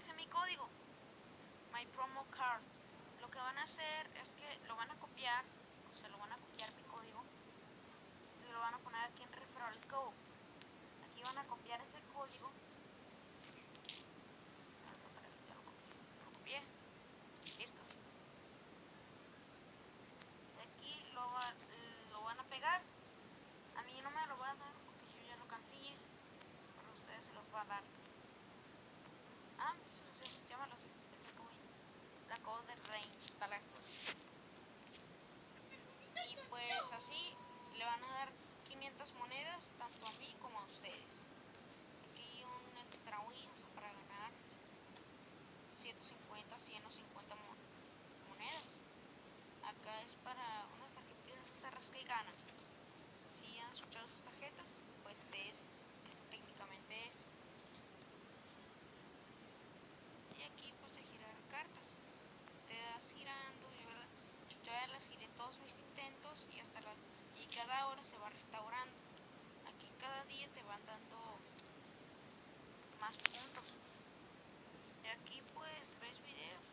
dice mi código, my promo card. Lo que van a hacer es que lo van a copiar, o sea, lo van a copiar mi código y lo van a poner aquí en referral code. Aquí van a copiar ese código. Lo copié. Listo. Aquí lo van a pegar. A mí no me lo va a dar porque yo ya lo canjeé, pero a ustedes se los va a dar. Ya me lo acabo de reinstalar. Y pues así le van a dar 500 monedas tanto a mí como a ustedes. Aquí un extra win, o sea, para ganar 150, 100 o 50 monedas. Acá es para unas tarjetitas estas que ganan. Si han escuchado sus tarjetas, pues esto técnicamente es. Y aquí pues de girar cartas. Te das girando, yo ya las giré todos mis intentos y cada hora se va restaurando. Aquí cada día te van dando más puntos. Y aquí pues ves videos.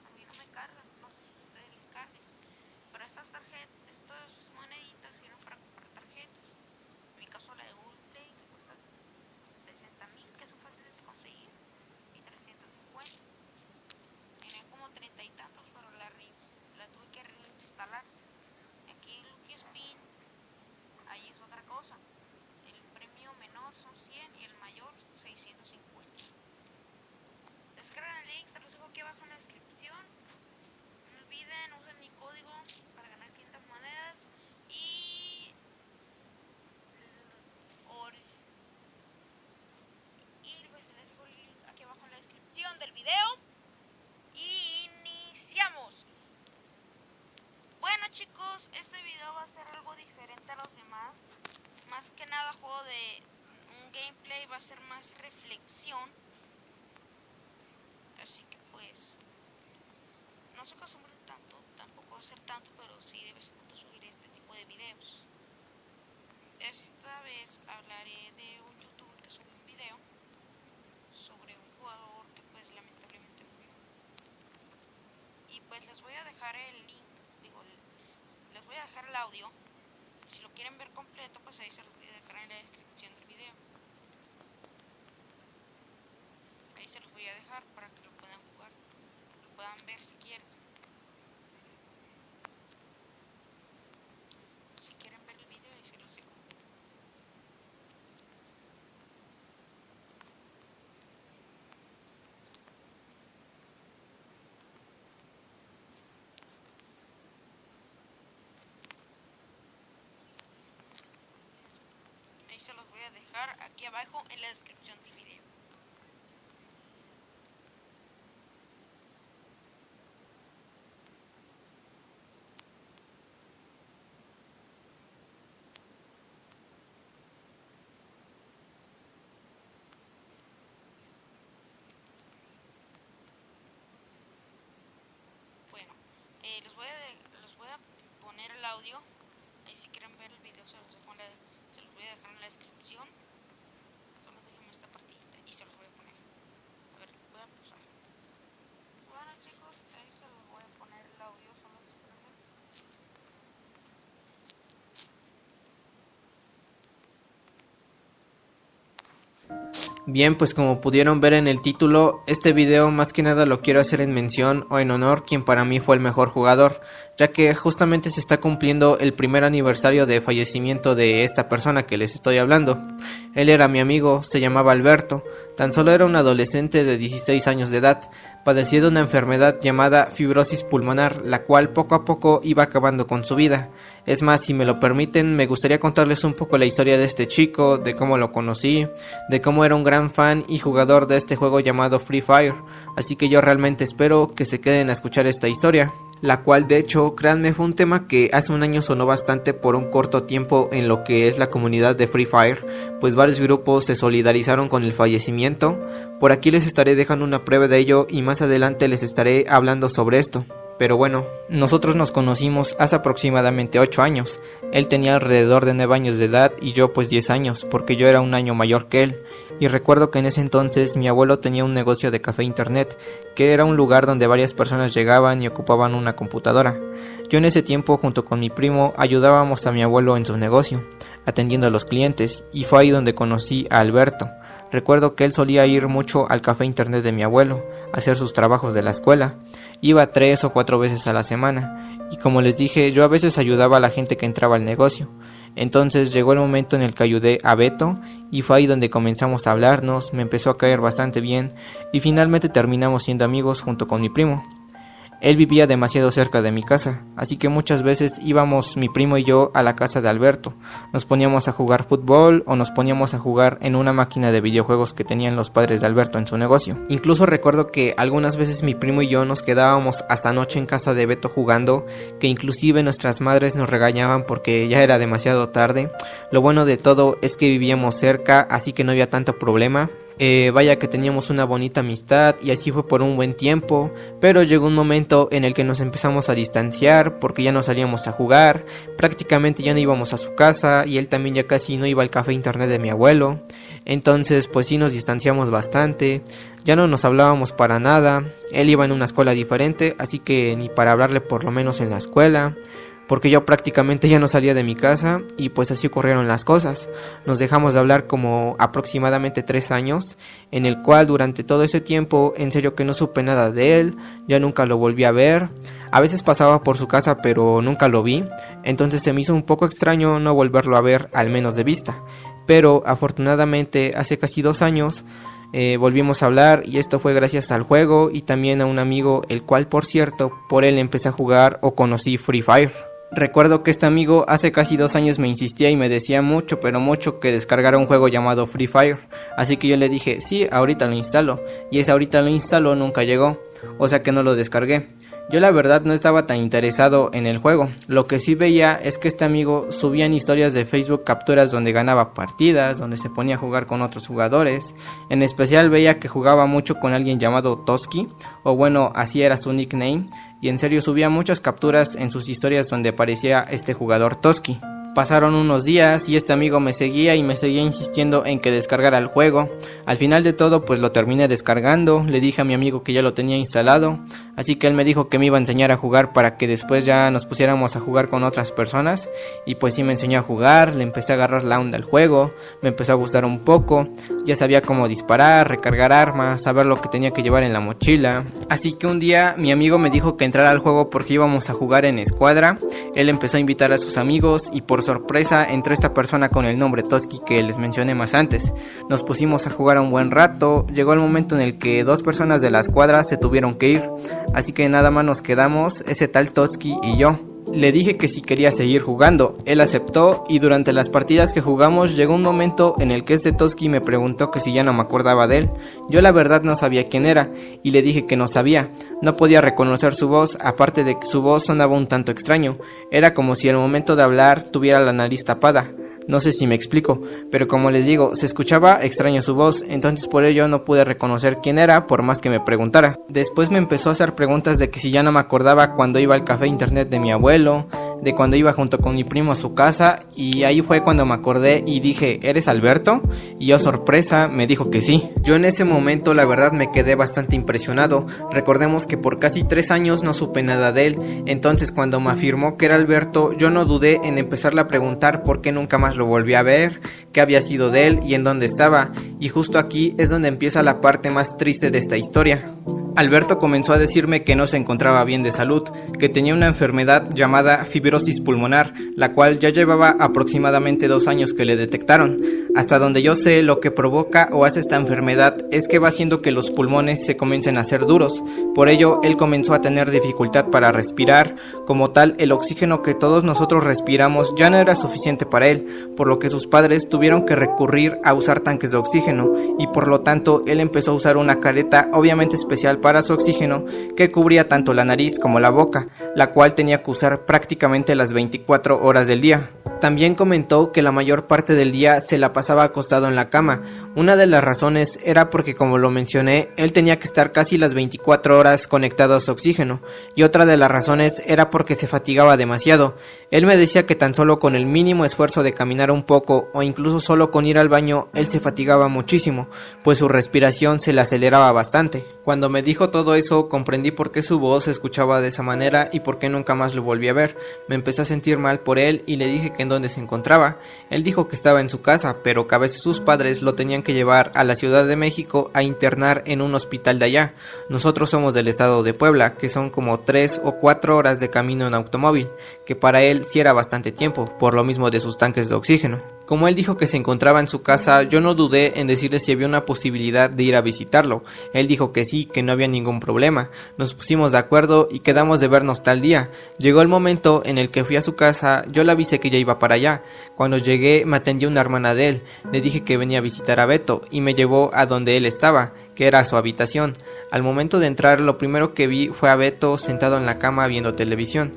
A mí no me cargan, no sé si a ustedes les carguen. Pero estas moneditas sirven para comprar tarjetas. En mi caso la de Google Play que cuesta 60,000, que son fáciles de conseguir, y 350. Tenía como 30 y tantos, pero la tuve que reinstalar. Aquí Lucky Spin, ahí es otra cosa. El premio menor son 100 y el mayor 650. Descargan el link, se los dejo aquí abajo en la descripción. No olviden, usen mi código para ganar 500 monedas y pues les dejo el link aquí abajo en la descripción del video. Y iniciamos. Bueno chicos, este video va a ser algo diferente a los demás. Más que nada juego de un gameplay, va a ser más reflexión. Así que pues no se acostumbren tanto, tampoco va a ser tanto, pero sí de vez en cuando subiré este tipo de videos. Esta vez hablaré de un youtuber que subió un video sobre un jugador que pues lamentablemente murió. Y pues les voy a dejar el link, les voy a dejar el audio. Si lo quieren ver completo, pues ahí se los voy a dejar en la descripción del video. Ahí se los voy a dejar para que lo puedan jugar, lo puedan ver si quieren. Si quieren ver el video, ahí se los dejo. Ahí se los voy a dejar aquí abajo en la descripción del video. Bueno, les voy a poner el audio. Ahí si quieren ver el video se los voy a dejar en la descripción. Solo déjenme esta partidita y se los voy a poner. A ver, voy a pausar. Bueno chicos, ahí se los voy a poner el audio. Solo espérenme. Bien, pues como pudieron ver en el título, este video más que nada lo quiero hacer en mención o en honor quien para mí fue el mejor jugador, ya que justamente se está cumpliendo el primer aniversario de fallecimiento de esta persona que les estoy hablando. Él era mi amigo, se llamaba Alberto, tan solo era un adolescente de 16 años de edad, padecía de una enfermedad llamada fibrosis pulmonar, la cual poco a poco iba acabando con su vida. Es más, si me lo permiten, me gustaría contarles un poco la historia de este chico, de cómo lo conocí, de cómo era un gran fan y jugador de este juego llamado Free Fire, así que yo realmente espero que se queden a escuchar esta historia, la cual de hecho, créanme, fue un tema que hace un año sonó bastante por un corto tiempo en lo que es la comunidad de Free Fire, pues varios grupos se solidarizaron con el fallecimiento. Por aquí les estaré dejando una prueba de ello y más adelante les estaré hablando sobre esto. Pero bueno, nosotros nos conocimos hace aproximadamente 8 años. Él tenía alrededor de 9 años de edad y yo pues 10 años, porque yo era un año mayor que él. Y recuerdo que en ese entonces mi abuelo tenía un negocio de café internet, que era un lugar donde varias personas llegaban y ocupaban una computadora. Yo en ese tiempo junto con mi primo ayudábamos a mi abuelo en su negocio, atendiendo a los clientes, y fue ahí donde conocí a Alberto. Recuerdo que él solía ir mucho al café internet de mi abuelo, a hacer sus trabajos de la escuela. Iba 3 o 4 veces a la semana, y como les dije, yo a veces ayudaba a la gente que entraba al negocio. Entonces llegó el momento en el que ayudé a Beto, y fue ahí donde comenzamos a hablarnos, me empezó a caer bastante bien, y finalmente terminamos siendo amigos junto con mi primo. Él vivía demasiado cerca de mi casa, así que muchas veces íbamos mi primo y yo a la casa de Alberto. Nos poníamos a jugar fútbol o nos poníamos a jugar en una máquina de videojuegos que tenían los padres de Alberto en su negocio. Incluso recuerdo que algunas veces mi primo y yo nos quedábamos hasta noche en casa de Beto jugando, que inclusive nuestras madres nos regañaban porque ya era demasiado tarde. Lo bueno de todo es que vivíamos cerca, así que no había tanto problema. Vaya que teníamos una bonita amistad y así fue por un buen tiempo, pero llegó un momento en el que nos empezamos a distanciar porque ya no salíamos a jugar, prácticamente ya no íbamos a su casa y él también ya casi no iba al café internet de mi abuelo. Entonces pues sí nos distanciamos bastante, ya no nos hablábamos para nada. Él iba en una escuela diferente, así que ni para hablarle por lo menos en la escuela, porque yo prácticamente ya no salía de mi casa y pues así ocurrieron las cosas. Nos dejamos de hablar como aproximadamente 3 años, en el cual durante todo ese tiempo en serio que no supe nada de él, ya nunca lo volví a ver. A veces pasaba por su casa pero nunca lo vi, entonces se me hizo un poco extraño no volverlo a ver al menos de vista. Pero afortunadamente hace casi 2 años volvimos a hablar y esto fue gracias al juego y también a un amigo, el cual por cierto por él empecé a jugar o conocí Free Fire. Recuerdo que este amigo hace casi 2 años me insistía y me decía mucho, pero mucho, que descargara un juego llamado Free Fire. Así que yo le dije, sí, ahorita lo instalo. Y ese ahorita lo instaló nunca llegó, o sea que no lo descargué. Yo la verdad no estaba tan interesado en el juego. Lo que sí veía es que este amigo subía en historias de Facebook capturas donde ganaba partidas, donde se ponía a jugar con otros jugadores. En especial veía que jugaba mucho con alguien llamado Toski, o bueno, así era su nickname. Y en serio subía muchas capturas en sus historias donde aparecía este jugador Toski. Pasaron unos días y este amigo me seguía y me seguía insistiendo en que descargara el juego. Al final de todo pues lo terminé descargando, le dije a mi amigo que ya lo tenía instalado, así que él me dijo que me iba a enseñar a jugar para que después ya nos pusiéramos a jugar con otras personas. Y pues sí me enseñó a jugar, le empecé a agarrar la onda al juego, me empezó a gustar un poco, ya sabía cómo disparar, recargar armas, saber lo que tenía que llevar en la mochila. Así que un día mi amigo me dijo que entrara al juego porque íbamos a jugar en escuadra. Él empezó a invitar a sus amigos y por sorpresa entró esta persona con el nombre Toski que les mencioné más antes. Nos pusimos a jugar un buen rato, llegó el momento en el que 2 personas de la escuadra se tuvieron que ir, así que nada más nos quedamos ese tal Toski y yo. Le dije que si quería seguir jugando, él aceptó y durante las partidas que jugamos llegó un momento en el que este Toski me preguntó que si ya no me acordaba de él. Yo la verdad no sabía quién era y le dije que no sabía, no podía reconocer su voz, aparte de que su voz sonaba un tanto extraño, era como si al momento de hablar tuviera la nariz tapada. No sé si me explico, pero como les digo, se escuchaba extraña su voz, entonces por ello no pude reconocer quién era por más que me preguntara. Después me empezó a hacer preguntas de que si ya no me acordaba cuando iba al café internet de mi abuelo, de cuando iba junto con mi primo a su casa, y ahí fue cuando me acordé y dije, ¿eres Alberto? Y yo sorpresa me dijo que sí. Yo en ese momento la verdad me quedé bastante impresionado. Recordemos que por casi 3 años no supe nada de él, entonces cuando me afirmó que era Alberto yo no dudé en empezarle a preguntar por qué nunca más lo volví a ver, qué había sido de él y en dónde estaba, y justo aquí es donde empieza la parte más triste de esta historia. Alberto comenzó a decirme que no se encontraba bien de salud, que tenía una enfermedad llamada fibrosis pulmonar, la cual ya llevaba aproximadamente 2 años que le detectaron. Hasta donde yo sé, lo que provoca o hace esta enfermedad es que va haciendo que los pulmones se comiencen a hacer duros. Por ello, él comenzó a tener dificultad para respirar. Como tal, el oxígeno que todos nosotros respiramos ya no era suficiente para él, por lo que sus padres tuvieron que recurrir a usar tanques de oxígeno, y por lo tanto, él empezó a usar una careta obviamente especial para su oxígeno que cubría tanto la nariz como la boca, la cual tenía que usar prácticamente las 24 horas del día. También comentó que la mayor parte del día se la pasaba acostado en la cama. Una de las razones era porque, como lo mencioné, él tenía que estar casi las 24 horas conectado a su oxígeno, y otra de las razones era porque se fatigaba demasiado. Él me decía que tan solo con el mínimo esfuerzo de caminar un poco o incluso solo con ir al baño, él se fatigaba muchísimo, pues su respiración se le aceleraba bastante. Cuando me dijo todo eso, comprendí por qué su voz se escuchaba de esa manera y por qué nunca más lo volví a ver. Me empecé a sentir mal por él y le dije que en dónde se encontraba. Él dijo que estaba en su casa, pero que a veces sus padres lo tenían que llevar a la Ciudad de México a internar en un hospital de allá. Nosotros somos del estado de Puebla, que son como 3 o 4 horas de camino en automóvil, que para él sí era bastante tiempo, por lo mismo de sus tanques de oxígeno. Como él dijo que se encontraba en su casa, yo no dudé en decirle si había una posibilidad de ir a visitarlo. Él dijo que sí, que no había ningún problema. Nos pusimos de acuerdo y quedamos de vernos tal día. Llegó el momento en el que fui a su casa, yo le avisé que ya iba para allá. Cuando llegué me atendió una hermana de él, le dije que venía a visitar a Beto y me llevó a donde él estaba, que era su habitación. Al momento de entrar, lo primero que vi fue a Beto sentado en la cama viendo televisión.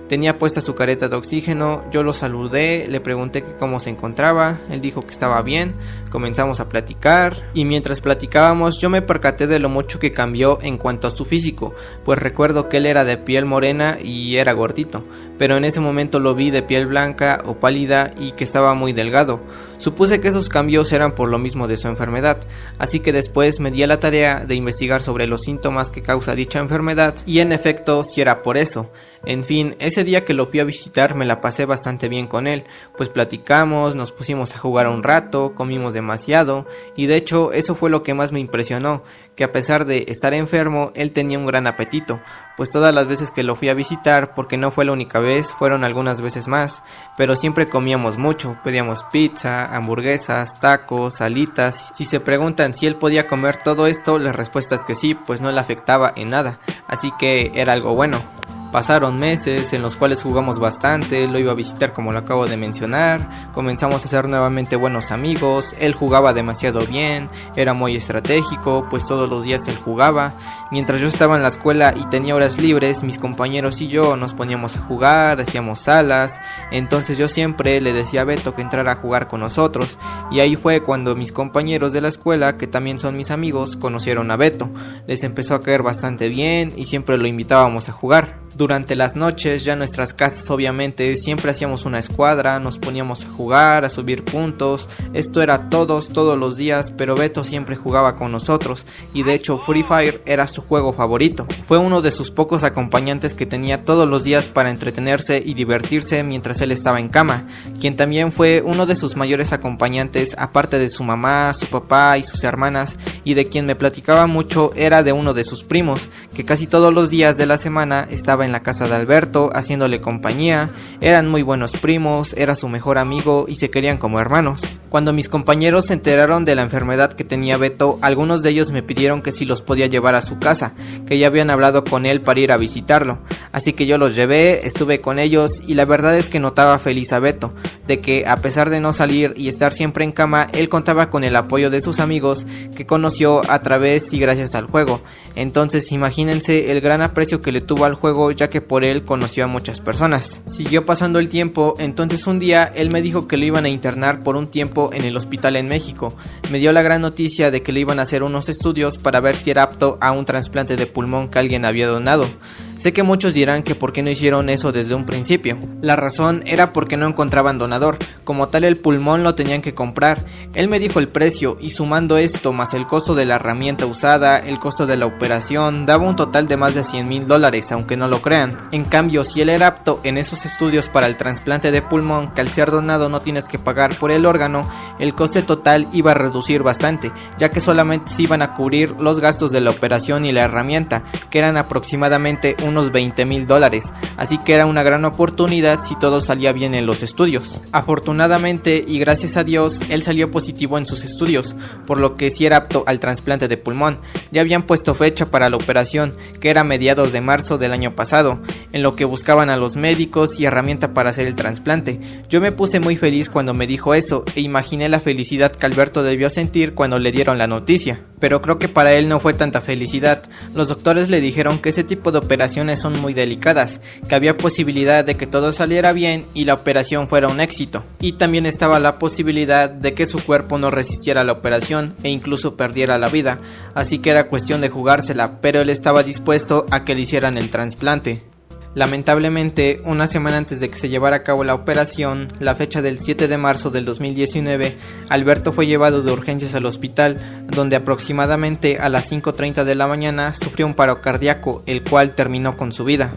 Tenía puesta su careta de oxígeno, yo lo saludé, le pregunté que cómo se encontraba, él dijo que estaba bien, comenzamos a platicar y mientras platicábamos yo me percaté de lo mucho que cambió en cuanto a su físico, pues recuerdo que él era de piel morena y era gordito, pero en ese momento lo vi de piel blanca o pálida y que estaba muy delgado. Supuse que esos cambios eran por lo mismo de su enfermedad, así que después me di a la tarea de investigar sobre los síntomas que causa dicha enfermedad y en efecto sí era por eso. En fin, ese día que lo fui a visitar me la pasé bastante bien con él, pues platicamos, nos pusimos a jugar un rato, comimos demasiado y de hecho eso fue lo que más me impresionó, que a pesar de estar enfermo, él tenía un gran apetito, pues todas las veces que lo fui a visitar, porque no fue la única vez, fueron algunas veces más, pero siempre comíamos mucho, pedíamos pizza, hamburguesas, tacos, alitas. Si se preguntan si él podía comer todo esto, la respuesta es que sí, pues no le afectaba en nada, así que era algo bueno. Pasaron meses en los cuales jugamos bastante, lo iba a visitar como lo acabo de mencionar, comenzamos a ser nuevamente buenos amigos, él jugaba demasiado bien, era muy estratégico, pues todos los días él jugaba. Mientras yo estaba en la escuela y tenía horas libres, mis compañeros y yo nos poníamos a jugar, hacíamos salas, entonces yo siempre le decía a Beto que entrara a jugar con nosotros, y ahí fue cuando mis compañeros de la escuela, que también son mis amigos, conocieron a Beto, les empezó a caer bastante bien y siempre lo invitábamos a jugar. Durante las noches, ya en nuestras casas obviamente, siempre hacíamos una escuadra, nos poníamos a jugar, a subir puntos, esto era todos los días, pero Beto siempre jugaba con nosotros, y de hecho Free Fire era su juego favorito. Fue uno de sus pocos acompañantes que tenía todos los días para entretenerse y divertirse mientras él estaba en cama, quien también fue uno de sus mayores acompañantes, aparte de su mamá, su papá y sus hermanas, y de quien me platicaba mucho era de uno de sus primos, que casi todos los días de la semana estaba en la casa de Alberto haciéndole compañía, eran muy buenos primos, era su mejor amigo y se querían como hermanos. Cuando mis compañeros se enteraron de la enfermedad que tenía Beto, algunos de ellos me pidieron que si los podía llevar a su casa, que ya habían hablado con él para ir a visitarlo, así que yo los llevé, estuve con ellos y la verdad es que notaba feliz a Beto, de que a pesar de no salir y estar siempre en cama, él contaba con el apoyo de sus amigos que conoció a través y gracias al juego. Entonces imagínense el gran aprecio que le tuvo al juego, ya que por él conoció a muchas personas. Siguió pasando el tiempo, entonces un día él me dijo que lo iban a internar por un tiempo en el hospital en México. Me dio la gran noticia de que le iban a hacer unos estudios para ver si era apto a un trasplante de pulmón que alguien había donado. Sé que muchos dirán que por qué no hicieron eso desde un principio. La razón era porque no encontraban donador, como tal el pulmón lo tenían que comprar. Él me dijo el precio y sumando esto más el costo de la herramienta usada, el costo de la operación, daba un total de más de $100,000, aunque no lo crean. En cambio, si él era apto en esos estudios para el trasplante de pulmón, que al ser donado no tienes que pagar por el órgano, el coste total iba a reducir bastante, ya que solamente se iban a cubrir los gastos de la operación y la herramienta, que eran aproximadamente unos $20,000, así que era una gran oportunidad si todo salía bien en los estudios. Afortunadamente y gracias a Dios, él salió positivo en sus estudios, por lo que sí era apto al trasplante de pulmón. Ya habían puesto fecha para la operación, que era a mediados de marzo del año pasado, en lo que buscaban a los médicos y herramienta para hacer el trasplante. Yo me puse muy feliz cuando me dijo eso, e imaginé la felicidad que Alberto debió sentir cuando le dieron la noticia. Pero creo que para él no fue tanta felicidad. Los doctores le dijeron que ese tipo de operaciones son muy delicadas, que había posibilidad de que todo saliera bien y la operación fuera un éxito. Y también estaba la posibilidad de que su cuerpo no resistiera a la operación e incluso perdiera la vida, así que era cuestión de jugársela, pero él estaba dispuesto a que le hicieran el trasplante. Lamentablemente, una semana antes de que se llevara a cabo la operación, la fecha del 7 de marzo del 2019, Alberto fue llevado de urgencias al hospital, donde aproximadamente a las 5:30 de la mañana sufrió un paro cardíaco, el cual terminó con su vida.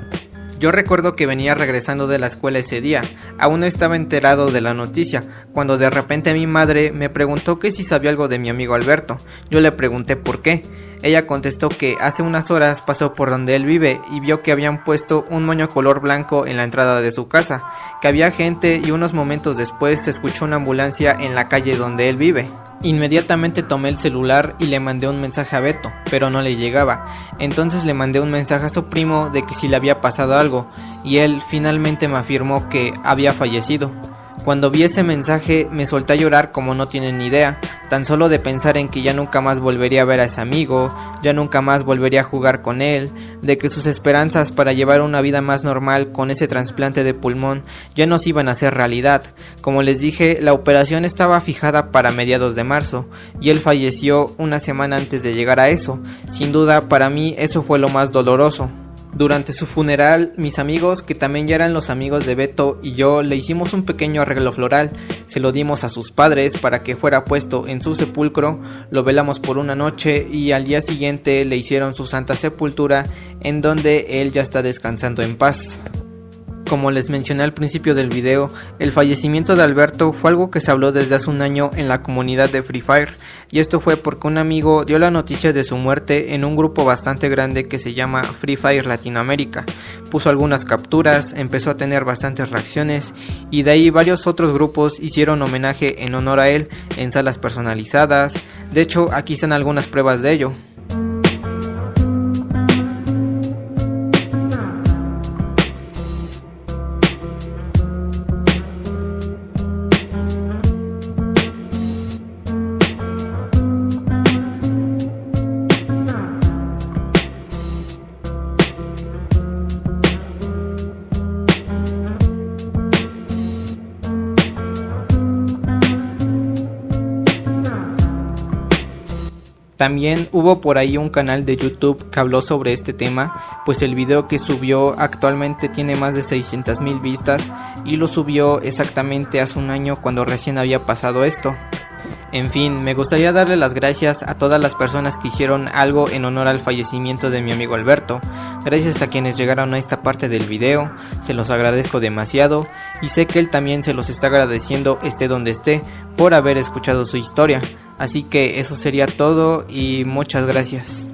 Yo recuerdo que venía regresando de la escuela ese día, aún no estaba enterado de la noticia, cuando de repente mi madre me preguntó que si sabía algo de mi amigo Alberto. Yo le pregunté por qué. Ella contestó que hace unas horas pasó por donde él vive y vio que habían puesto un moño color blanco en la entrada de su casa, que había gente y unos momentos después se escuchó una ambulancia en la calle donde él vive. Inmediatamente tomé el celular y le mandé un mensaje a Beto, pero no le llegaba. Entonces le mandé un mensaje a su primo de que si le había pasado algo, y él finalmente me afirmó que había fallecido. Cuando vi ese mensaje me solté a llorar como no tienen ni idea, tan solo de pensar en que ya nunca más volvería a ver a ese amigo, ya nunca más volvería a jugar con él, de que sus esperanzas para llevar una vida más normal con ese trasplante de pulmón ya no se iban a hacer realidad. Como les dije, la operación estaba fijada para mediados de marzo, y él falleció una semana antes de llegar a eso. Sin duda, para mí eso fue lo más doloroso. Durante su funeral, mis amigos, que también ya eran los amigos de Beto, y yo le hicimos un pequeño arreglo floral, se lo dimos a sus padres para que fuera puesto en su sepulcro, lo velamos por una noche y al día siguiente le hicieron su santa sepultura, en donde él ya está descansando en paz. Como les mencioné al principio del video, el fallecimiento de Alberto fue algo que se habló desde hace un año en la comunidad de Free Fire, y esto fue porque un amigo dio la noticia de su muerte en un grupo bastante grande que se llama Free Fire Latinoamérica. Puso algunas capturas, empezó a tener bastantes reacciones y de ahí varios otros grupos hicieron homenaje en honor a él en salas personalizadas. De hecho, aquí están algunas pruebas de ello. También hubo por ahí un canal de YouTube que habló sobre este tema, pues el video que subió actualmente tiene más de 600,000 vistas y lo subió exactamente hace un año cuando recién había pasado esto. En fin, me gustaría darle las gracias a todas las personas que hicieron algo en honor al fallecimiento de mi amigo Alberto. Gracias a quienes llegaron a esta parte del video, se los agradezco demasiado y sé que él también se los está agradeciendo esté donde esté por haber escuchado su historia. Así que eso sería todo y muchas gracias.